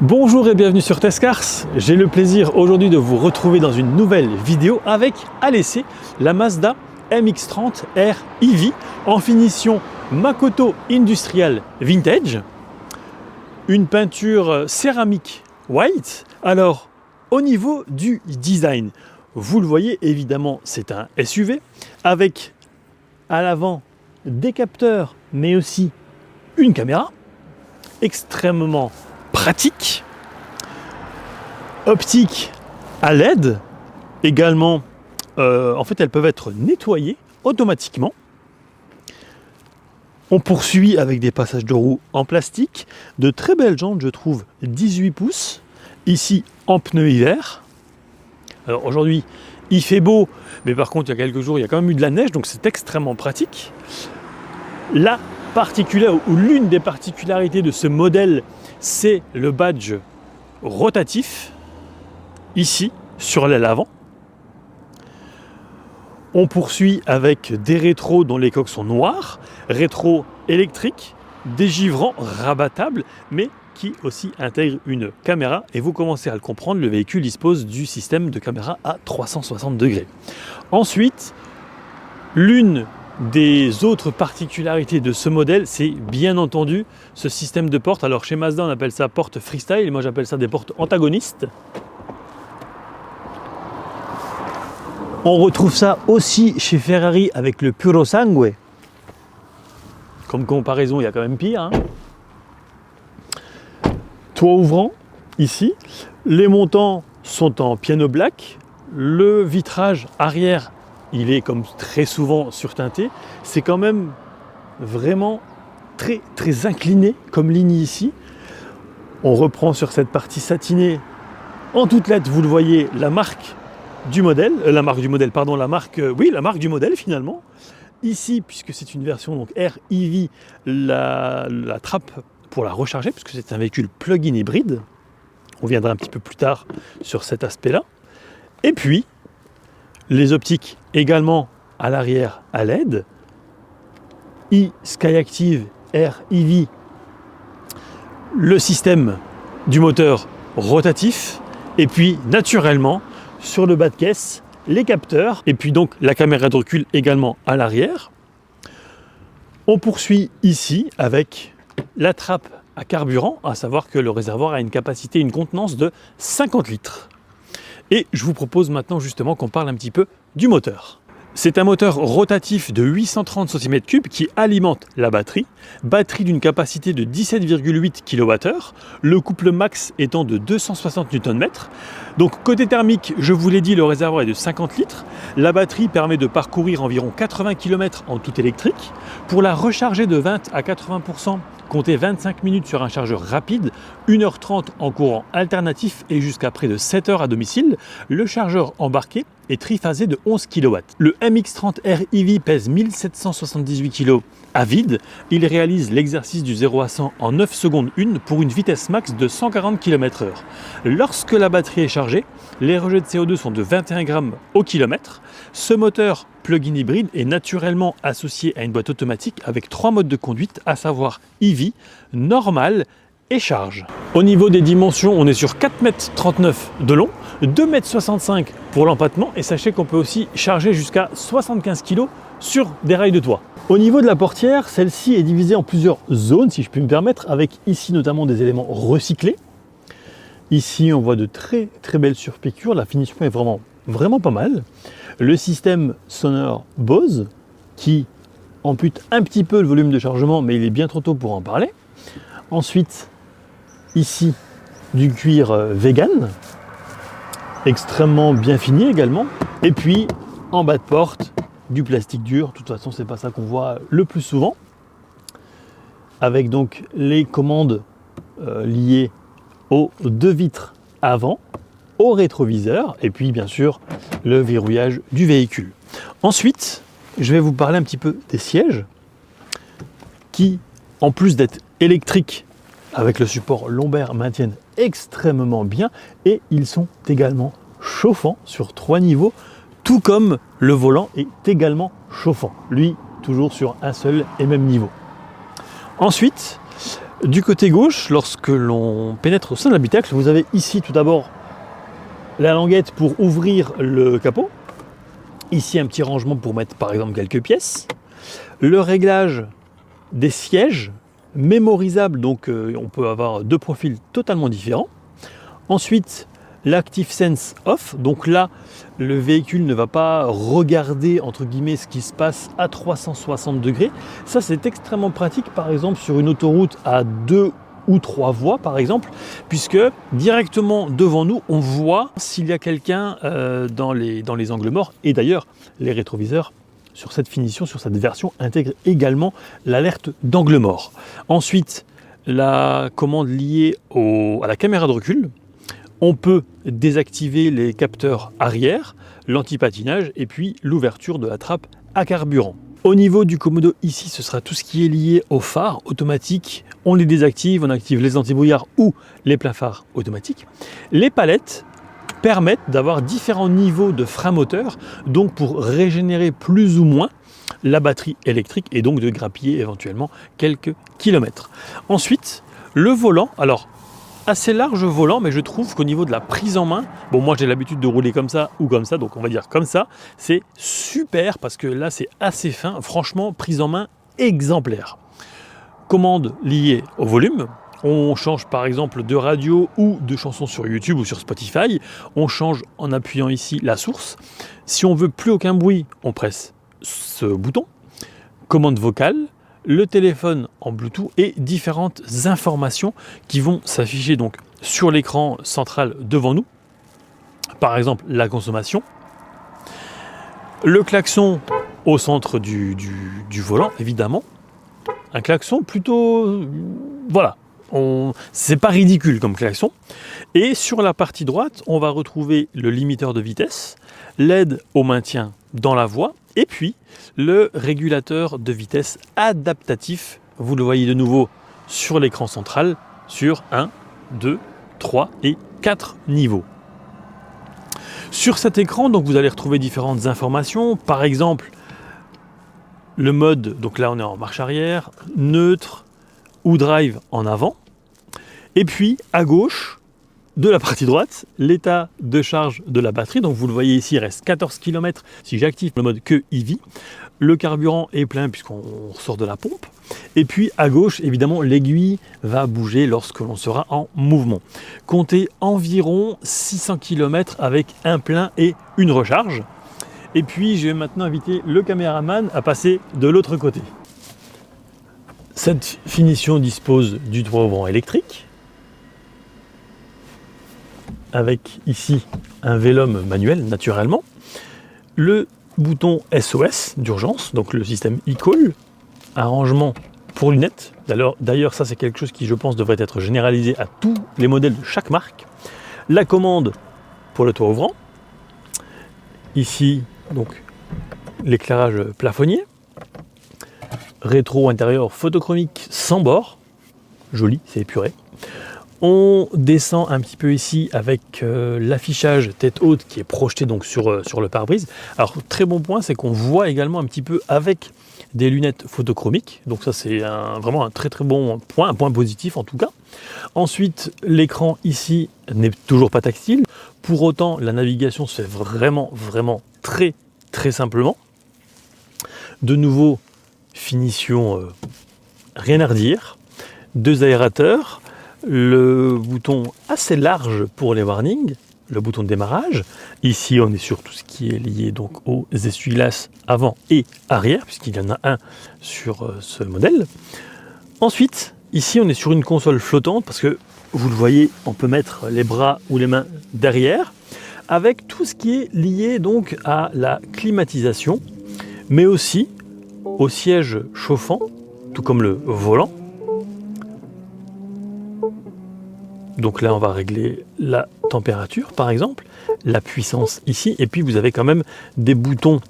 Bonjour et bienvenue sur Testcars. J'ai le plaisir aujourd'hui de vous retrouver dans une nouvelle vidéo avec à l'essai la Mazda MX-30R EV en finition Makoto Industrial Vintage. Une peinture céramique white. Alors, au niveau du design, vous le voyez évidemment, c'est un SUV avec à l'avant des capteurs mais aussi une caméra extrêmement pratique, optique à LED également. En fait, elles peuvent être nettoyées automatiquement. On poursuit avec des passages de roues en plastique, de très belles jantes, je trouve, 18 pouces, ici en pneus hiver. Alors aujourd'hui, il fait beau, mais par contre, il y a quelques jours, il y a quand même eu de la neige, donc c'est extrêmement pratique. La particulière, ou l'une des particularités de ce modèle, c'est le badge rotatif, ici, sur l'aile avant. On poursuit avec des rétros dont les coques sont noires, rétro électriques, dégivrants, rabattables, mais qui aussi intègrent une caméra. Et vous commencez à le comprendre, le véhicule dispose du système de caméra à 360 degrés. Ensuite, l'une des autres particularités de ce modèle, c'est bien entendu ce système de porte. Alors chez Mazda, on appelle ça porte freestyle, et moi j'appelle ça des portes antagonistes. On retrouve ça aussi chez Ferrari avec le Puro Sangue. Comme comparaison, il y a quand même pire. Hein. Toit ouvrant, ici. Les montants sont en piano black. Le vitrage arrière, il est comme très souvent surteinté. C'est quand même vraiment très incliné comme ligne ici. On reprend sur cette partie satinée. En toutes lettres, vous le voyez, la marque du modèle, la marque du modèle finalement. Ici, puisque c'est une version donc R EV, la trappe pour la recharger, puisque c'est un véhicule plug-in hybride. On viendra un petit peu plus tard sur cet aspect-là. Et puis, les optiques également à l'arrière à LED. Skyactiv R EV, le système du moteur rotatif. Et puis, naturellement, sur le bas de caisse, les capteurs, et puis donc la caméra de recul également à l'arrière. On poursuit ici avec la trappe à carburant, à savoir que le réservoir a une capacité, une contenance de 50 litres. Et je vous propose maintenant justement qu'on parle un petit peu du moteur. C'est un moteur rotatif de 830 cm3 qui alimente la batterie d'une capacité de 17,8 kWh, le couple max étant de 260 Nm. Donc côté thermique, je vous l'ai dit, le réservoir est de 50 litres. La batterie permet de parcourir environ 80 km en tout électrique. Pour la recharger de 20 à 80%, comptez 25 minutes sur un chargeur rapide, 1h30 en courant alternatif et jusqu'à près de 7 heures à domicile. Le chargeur embarqué est triphasé de 11 kW. Le MX-30R EV pèse 1778 kg à vide. Il réalise l'exercice du 0 à 100 en 9 secondes 1 pour une vitesse max de 140 km/h. Lorsque la batterie est chargée, les rejets de CO2 sont de 21 grammes au kilomètre. Ce moteur plug-in hybride est naturellement associé à une boîte automatique avec 3 modes de conduite, à savoir EV, normal et charge. Au niveau des dimensions, on est sur 4,39 m de long, 2,65 m pour l'empattement, et sachez qu'on peut aussi charger jusqu'à 75 kg sur des rails de toit. Au niveau de la portière, celle-ci est divisée en plusieurs zones, si je puis me permettre, avec ici notamment des éléments recyclés. Ici, on voit de très belles surpiqûres, la finition est vraiment pas mal. Le système sonore Bose, qui ampute un petit peu le volume de chargement, mais il est bien trop tôt pour en parler. Ensuite, ici, du cuir vegan, extrêmement bien fini également. Et puis, en bas de porte, du plastique dur. De toute façon, c'est pas ça qu'on voit le plus souvent. Avec donc les commandes liées aux deux vitres avant, au rétroviseur, et puis bien sûr, le verrouillage du véhicule. Ensuite, je vais vous parler un petit peu des sièges qui, en plus d'être électriques avec le support lombaire, maintiennent extrêmement bien, et ils sont également chauffants sur 3 niveaux, tout comme le volant est également chauffant, lui toujours sur un seul et même niveau. Ensuite, Du côté gauche, lorsque l'on pénètre au sein de l'habitacle, vous avez ici tout d'abord la languette pour ouvrir le capot. Ici un petit rangement pour mettre par exemple quelques pièces. Le réglage des sièges mémorisable, donc on peut avoir deux profils totalement différents. Ensuite, l'Active Sense Off, donc là, le véhicule ne va pas regarder entre guillemets ce qui se passe à 360 degrés. Ça, c'est extrêmement pratique, par exemple, sur une autoroute à 2 ou 3 voies, par exemple, puisque directement devant nous, on voit s'il y a quelqu'un dans les angles morts. Et d'ailleurs, les rétroviseurs, sur cette finition, sur cette version, intègre également l'alerte d'angle mort. Ensuite, la commande liée à la caméra de recul. On peut désactiver les capteurs arrière, l'anti-patinage et puis l'ouverture de la trappe à carburant. Au niveau du commodo ici, ce sera tout ce qui est lié aux phares automatiques. On les désactive, on active les anti-brouillards ou les pleins phares automatiques. Les palettes permettent d'avoir différents niveaux de frein moteur, donc pour régénérer plus ou moins la batterie électrique et donc de grappiller éventuellement quelques kilomètres. Ensuite, le volant, alors assez large volant, mais je trouve qu'au niveau de la prise en main, bon moi j'ai l'habitude de rouler comme ça ou comme ça, donc on va dire comme ça, c'est super parce que là c'est assez fin, franchement prise en main exemplaire. Commande liée au volume. On change par exemple de radio ou de chansons sur YouTube ou sur Spotify. On change en appuyant ici la source. Si on veut plus aucun bruit, on presse ce bouton. Commande vocale, le téléphone en Bluetooth et différentes informations qui vont s'afficher donc sur l'écran central devant nous. Par exemple la consommation. Le klaxon au centre du volant évidemment. Un klaxon plutôt... voilà. C'est pas ridicule comme klaxon. Et sur la partie droite, on va retrouver le limiteur de vitesse, l'aide au maintien dans la voie, et puis le régulateur de vitesse adaptatif. Vous le voyez de nouveau sur l'écran central, sur 1, 2, 3 et 4 niveaux. Sur cet écran, donc, vous allez retrouver différentes informations, par exemple le mode, donc là on est en marche arrière, neutre, ou drive en avant, et puis à gauche de la partie droite, l'état de charge de la batterie. Donc vous le voyez ici, il reste 14 km si j'active le mode que EV. Le carburant est plein puisqu'on sort de la pompe. Et puis à gauche, évidemment, l'aiguille va bouger lorsque l'on sera en mouvement. Comptez environ 600 km avec un plein et une recharge. Et puis je vais maintenant inviter le caméraman à passer de l'autre côté. Cette finition dispose du toit ouvrant électrique, avec ici un vélum manuel naturellement, le bouton SOS d'urgence, donc le système e-call, un rangement pour lunettes. D'ailleurs ça c'est quelque chose qui je pense devrait être généralisé à tous les modèles de chaque marque. La commande pour le toit ouvrant, ici donc l'éclairage plafonnier, rétro intérieur photochromique sans bord, joli, c'est épuré. On descend un petit peu ici avec l'affichage tête haute qui est projeté donc sur le pare-brise. Alors très bon point, c'est qu'on voit également un petit peu avec des lunettes photochromiques, donc ça c'est vraiment un très très bon point, un point positif en tout cas. Ensuite, l'écran ici n'est toujours pas tactile, pour autant la navigation se fait vraiment très très simplement. De nouveau, finition rien à redire, deux aérateurs, le bouton assez large pour les warnings, le bouton de démarrage. Ici on est sur tout ce qui est lié donc aux essuie-glaces avant et arrière, puisqu'il y en a un sur ce modèle. Ensuite, ici on est sur une console flottante, parce que vous le voyez, on peut mettre les bras ou les mains derrière, avec tout ce qui est lié donc à la climatisation, mais aussi au siège chauffant, tout comme le volant. Donc là, on va régler la température, par exemple, la puissance ici, et puis vous avez quand même des boutons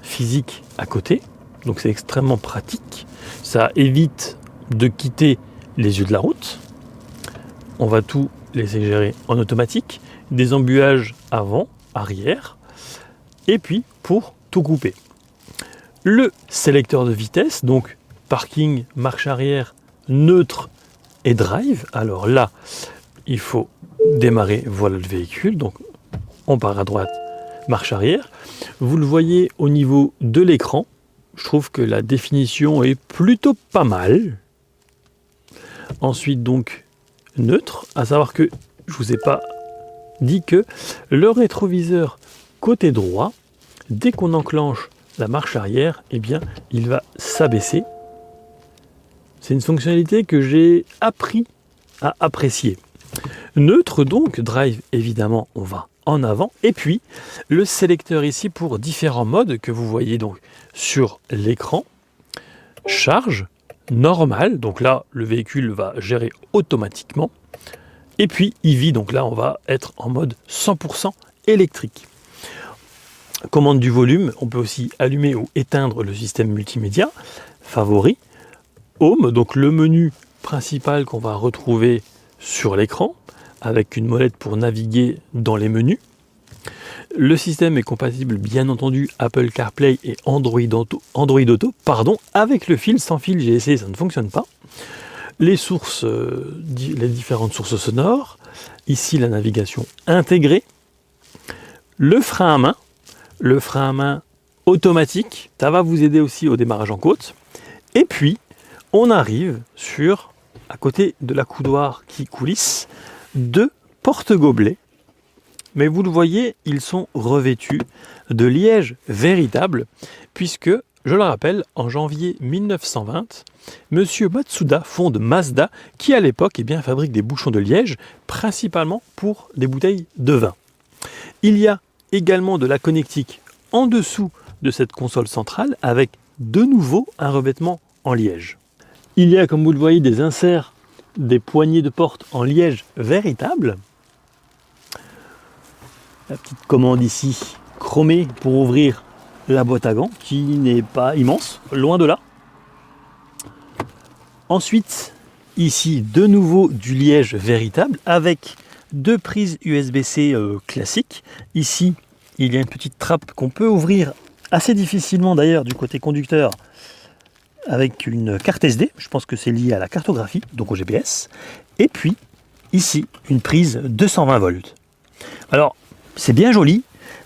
physiques à côté, donc c'est extrêmement pratique. Ça évite de quitter les yeux de la route. On va tout laisser gérer en automatique, des embuages avant, arrière, et puis pour tout couper. Le sélecteur de vitesse, donc parking, marche arrière, neutre et drive. Alors là, il faut démarrer, voilà le véhicule, donc on part à droite, marche arrière. Vous le voyez au niveau de l'écran, je trouve que la définition est plutôt pas mal. Ensuite donc neutre, à savoir que je vous ai pas dit que le rétroviseur côté droit, dès qu'on enclenche la marche arrière, eh bien il va s'abaisser. C'est une fonctionnalité que j'ai appris à apprécier. Neutre donc, drive évidemment on va en avant, et puis le sélecteur ici pour différents modes que vous voyez donc sur l'écran. Charge, normal, donc là le véhicule va gérer automatiquement, et puis EV, donc là on va être en mode 100% électrique. Commande du volume, on peut aussi allumer ou éteindre le système multimédia, favori, home, donc le menu principal qu'on va retrouver sur l'écran, avec une molette pour naviguer dans les menus. Le système est compatible bien entendu Apple CarPlay et Android Auto, avec le fil. Sans fil, j'ai essayé, ça ne fonctionne pas. Les sources, les différentes sources sonores, ici la navigation intégrée, le frein à main automatique, ça va vous aider aussi au démarrage en côte. Et puis on arrive sur, à côté de la coudoir qui coulisse, 2 porte-gobelets, mais vous le voyez, ils sont revêtus de liège véritable, puisque, je le rappelle, en janvier 1920, Monsieur Matsuda fonde Mazda, qui à l'époque fabrique des bouchons de liège, principalement pour des bouteilles de vin. Il y a également de la connectique en dessous de cette console centrale, avec de nouveau un revêtement en liège. Il y a, comme vous le voyez, des inserts, des poignées de porte en liège véritable. La petite commande ici, chromée pour ouvrir la boîte à gants, qui n'est pas immense, loin de là. Ensuite, ici, de nouveau du liège véritable, avec 2 prises USB-C classiques. Ici, il y a une petite trappe qu'on peut ouvrir assez difficilement d'ailleurs du côté conducteur, avec une carte SD, je pense que c'est lié à la cartographie, donc au GPS, et puis ici une prise 220 volts. Alors c'est bien joli,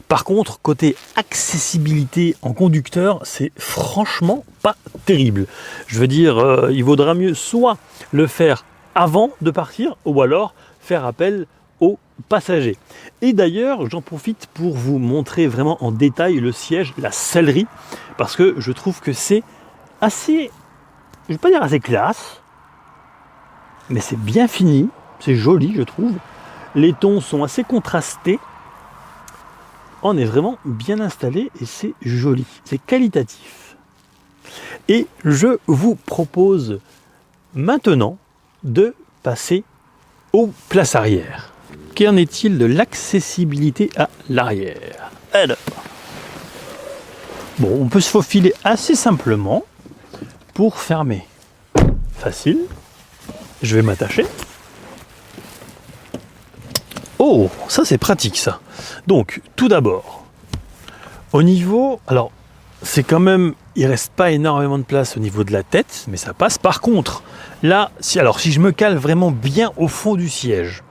par contre côté accessibilité en conducteur, c'est franchement pas terrible. Je veux dire, il vaudra mieux soit le faire avant de partir, ou alors faire appel aux passagers. Et d'ailleurs, j'en profite pour vous montrer vraiment en détail le siège, la sellerie, parce que je trouve que c'est assez, je ne vais pas dire assez classe, mais c'est bien fini, c'est joli je trouve. Les tons sont assez contrastés, on est vraiment bien installé et c'est joli, c'est qualitatif. Et je vous propose maintenant de passer aux places arrière. Qu'en est-il de l'accessibilité à l'arrière? Alors, bon, on peut se faufiler assez simplement. Pour fermer, facile, je vais m'attacher. Oh, ça c'est pratique ça. Donc, tout d'abord, au niveau, alors, c'est quand même, il reste pas énormément de place au niveau de la tête, mais ça passe. Par contre, là, si je me cale vraiment bien au fond du siège,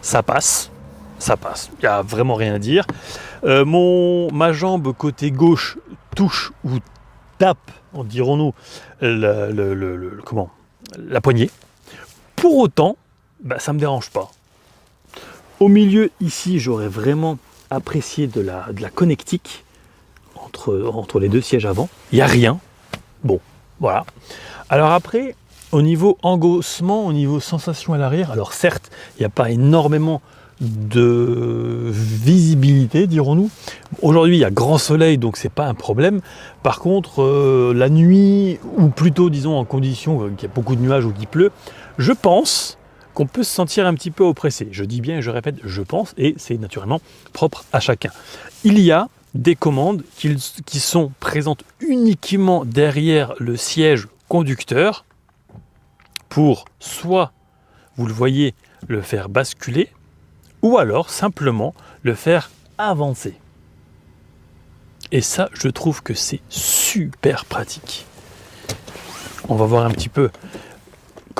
ça passe, il n'y a vraiment rien à dire. Ma jambe côté gauche touche ou tape, dirons-nous, la poignée. Pour autant, ça ne me dérange pas. Au milieu, ici, j'aurais vraiment apprécié de la connectique entre les 2 sièges avant. Il n'y a rien. Bon, voilà. Alors après, au niveau engossement, au niveau sensation à l'arrière, alors certes, il n'y a pas énormément de visibilité, dirons-nous. Aujourd'hui, il y a grand soleil, donc c'est pas un problème. Par contre, la nuit, ou plutôt, disons, en condition qu'il y a beaucoup de nuages ou qu'il pleut, je pense qu'on peut se sentir un petit peu oppressé. Je dis bien et je répète, je pense, et c'est naturellement propre à chacun. Il y a des commandes qui sont présentes uniquement derrière le siège conducteur pour soit, vous le voyez, le faire basculer, ou alors simplement le faire avancer. Et ça, je trouve que c'est super pratique. On va voir un petit peu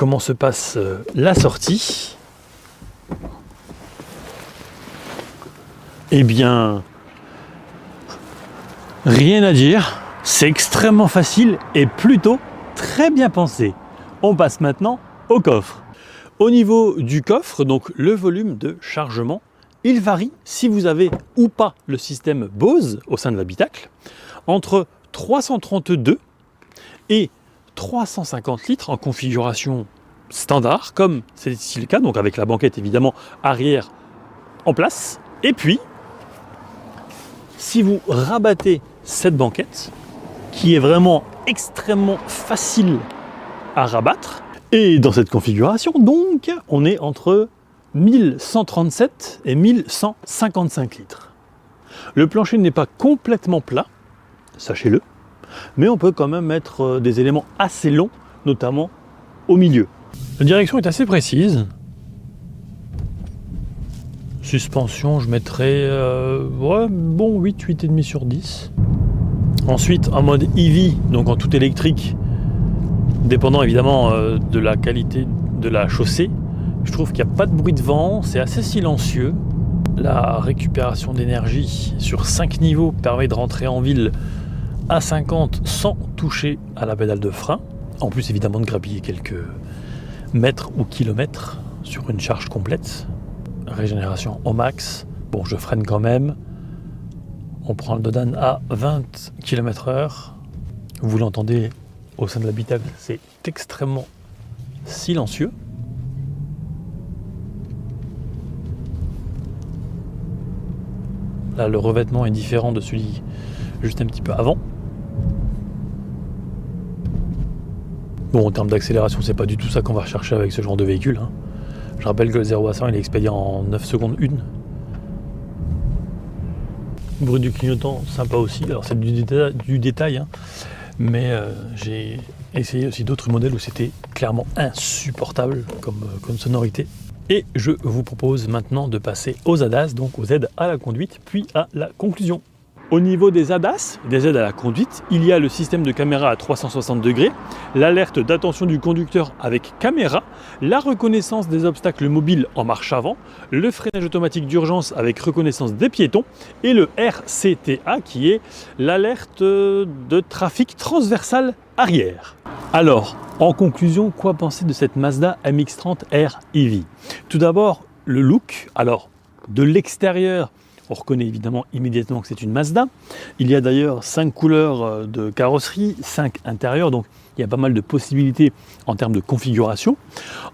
comment se passe la sortie. Eh bien, rien à dire, c'est extrêmement facile et plutôt très bien pensé. On passe maintenant au coffre. Au niveau du coffre, donc le volume de chargement, il varie si vous avez ou pas le système Bose au sein de l'habitacle, entre 332 et 350 litres en configuration standard, comme c'est ici le cas, donc avec la banquette évidemment arrière en place. Et puis, si vous rabattez cette banquette, qui est vraiment extrêmement facile à rabattre, et dans cette configuration, donc, on est entre 1137 et 1155 litres. Le plancher n'est pas complètement plat, sachez-le, mais on peut quand même mettre des éléments assez longs, notamment au milieu. La direction est assez précise. Suspension, je mettrais bon 8, 8,5 sur 10. Ensuite, en mode EV, donc en tout électrique, dépendant évidemment de la qualité de la chaussée, je trouve qu'il n'y a pas de bruit de vent, c'est assez silencieux. La récupération d'énergie sur 5 niveaux permet de rentrer en ville à 50 sans toucher à la pédale de frein. En plus évidemment de grappiller quelques mètres ou kilomètres sur une charge complète. Régénération au max. Bon, je freine quand même. On prend le Dodan à 20 km/h. Vous l'entendez au sein de l'habitacle, c'est extrêmement silencieux. Là, le revêtement est différent de celui juste un petit peu avant. Bon, en termes d'accélération, c'est pas du tout ça qu'on va rechercher avec ce genre de véhicule, hein. Je rappelle que le 0 à 100, il est expédié en 9 secondes 1. Bruit du clignotant, sympa aussi. Alors c'est du détail, hein. Mais j'ai essayé aussi d'autres modèles où c'était clairement insupportable comme sonorité. Et je vous propose maintenant de passer aux ADAS, donc aux aides à la conduite, puis à la conclusion. Au niveau des ADAS, des aides à la conduite, il y a le système de caméra à 360 degrés, l'alerte d'attention du conducteur avec caméra, la reconnaissance des obstacles mobiles en marche avant, le freinage automatique d'urgence avec reconnaissance des piétons et le RCTA qui est l'alerte de trafic transversal arrière. Alors, en conclusion, quoi penser de cette Mazda MX-30R EV? Tout d'abord, le look. Alors, de l'extérieur, on reconnaît évidemment immédiatement que c'est une Mazda. Il y a d'ailleurs 5 couleurs de carrosserie, 5 intérieurs, donc il y a pas mal de possibilités en termes de configuration.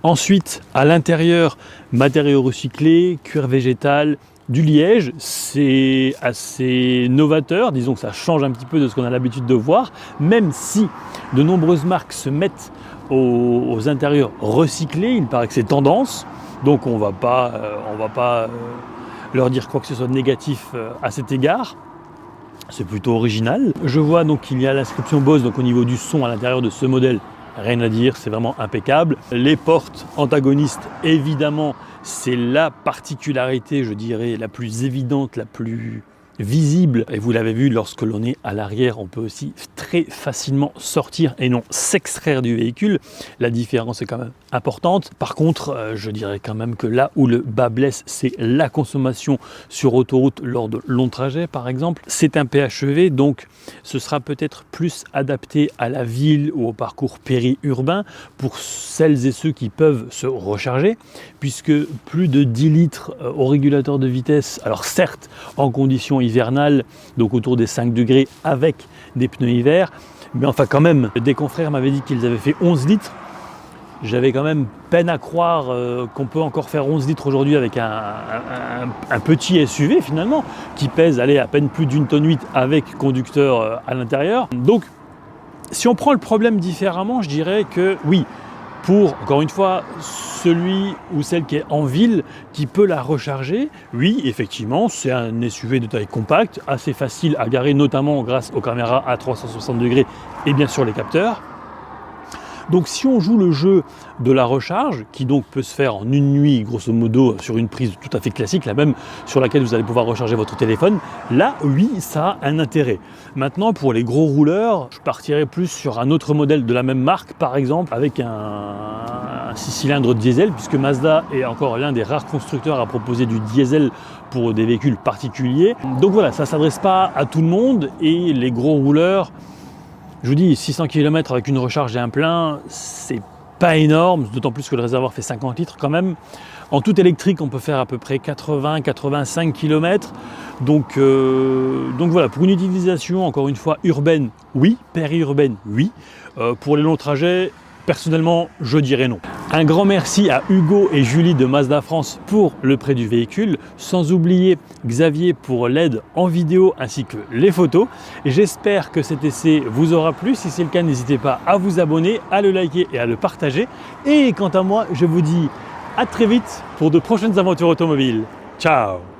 Ensuite, à l'intérieur, matériaux recyclés, cuir végétal, du liège, c'est assez novateur, disons que ça change un petit peu de ce qu'on a l'habitude de voir, même si de nombreuses marques se mettent aux intérieurs recyclés, il paraît que c'est tendance, donc on va pas leur dire quoi que ce soit de négatif à cet égard. C'est plutôt original. Je vois donc qu'il y a l'inscription Bose donc au niveau du son à l'intérieur de ce modèle. Rien à dire, c'est vraiment impeccable. Les portes antagonistes, évidemment, c'est la particularité, je dirais, la plus évidente, la plus visible. Et vous l'avez vu, lorsque l'on est à l'arrière, on peut aussi très facilement sortir et non s'extraire du véhicule. La différence est quand même importante. Par contre, je dirais quand même que là où le bas blesse, c'est la consommation sur autoroute lors de longs trajets, par exemple. C'est un PHEV, donc ce sera peut-être plus adapté à la ville ou au parcours périurbain pour celles et ceux qui peuvent se recharger, puisque plus de 10 litres au régulateur de vitesse, alors certes en conditions hivernales, donc autour des 5 degrés avec des pneus hiver, mais enfin quand même, des confrères m'avaient dit qu'ils avaient fait 11 litres. J'avais quand même peine à croire qu'on peut encore faire 11 litres aujourd'hui avec un petit SUV finalement, qui pèse à peine plus d'1,8 tonne avec conducteur à l'intérieur. Donc si on prend le problème différemment, je dirais que oui, pour, encore une fois, celui ou celle qui est en ville, qui peut la recharger, oui, effectivement, c'est un SUV de taille compacte, assez facile à garer, notamment grâce aux caméras à 360 degrés et bien sûr les capteurs. Donc si on joue le jeu de la recharge, qui donc peut se faire en une nuit, grosso modo, sur une prise tout à fait classique, la même sur laquelle vous allez pouvoir recharger votre téléphone, là, oui, ça a un intérêt. Maintenant, pour les gros rouleurs, je partirais plus sur un autre modèle de la même marque, par exemple, avec un 6 cylindres diesel, puisque Mazda est encore l'un des rares constructeurs à proposer du diesel pour des véhicules particuliers. Donc voilà, ça ne s'adresse pas à tout le monde, et les gros rouleurs, je vous dis, 600 km avec une recharge et un plein, c'est pas énorme, d'autant plus que le réservoir fait 50 litres quand même. En tout électrique, on peut faire à peu près 80-85 km. Donc voilà, pour une utilisation, encore une fois, urbaine, oui. Périurbaine, oui. Pour les longs trajets, personnellement, je dirais non. Un grand merci à Hugo et Julie de Mazda France pour le prêt du véhicule, sans oublier Xavier pour l'aide en vidéo ainsi que les photos. J'espère que cet essai vous aura plu. Si c'est le cas, n'hésitez pas à vous abonner, à le liker et à le partager. Et quant à moi, je vous dis à très vite pour de prochaines aventures automobiles. Ciao!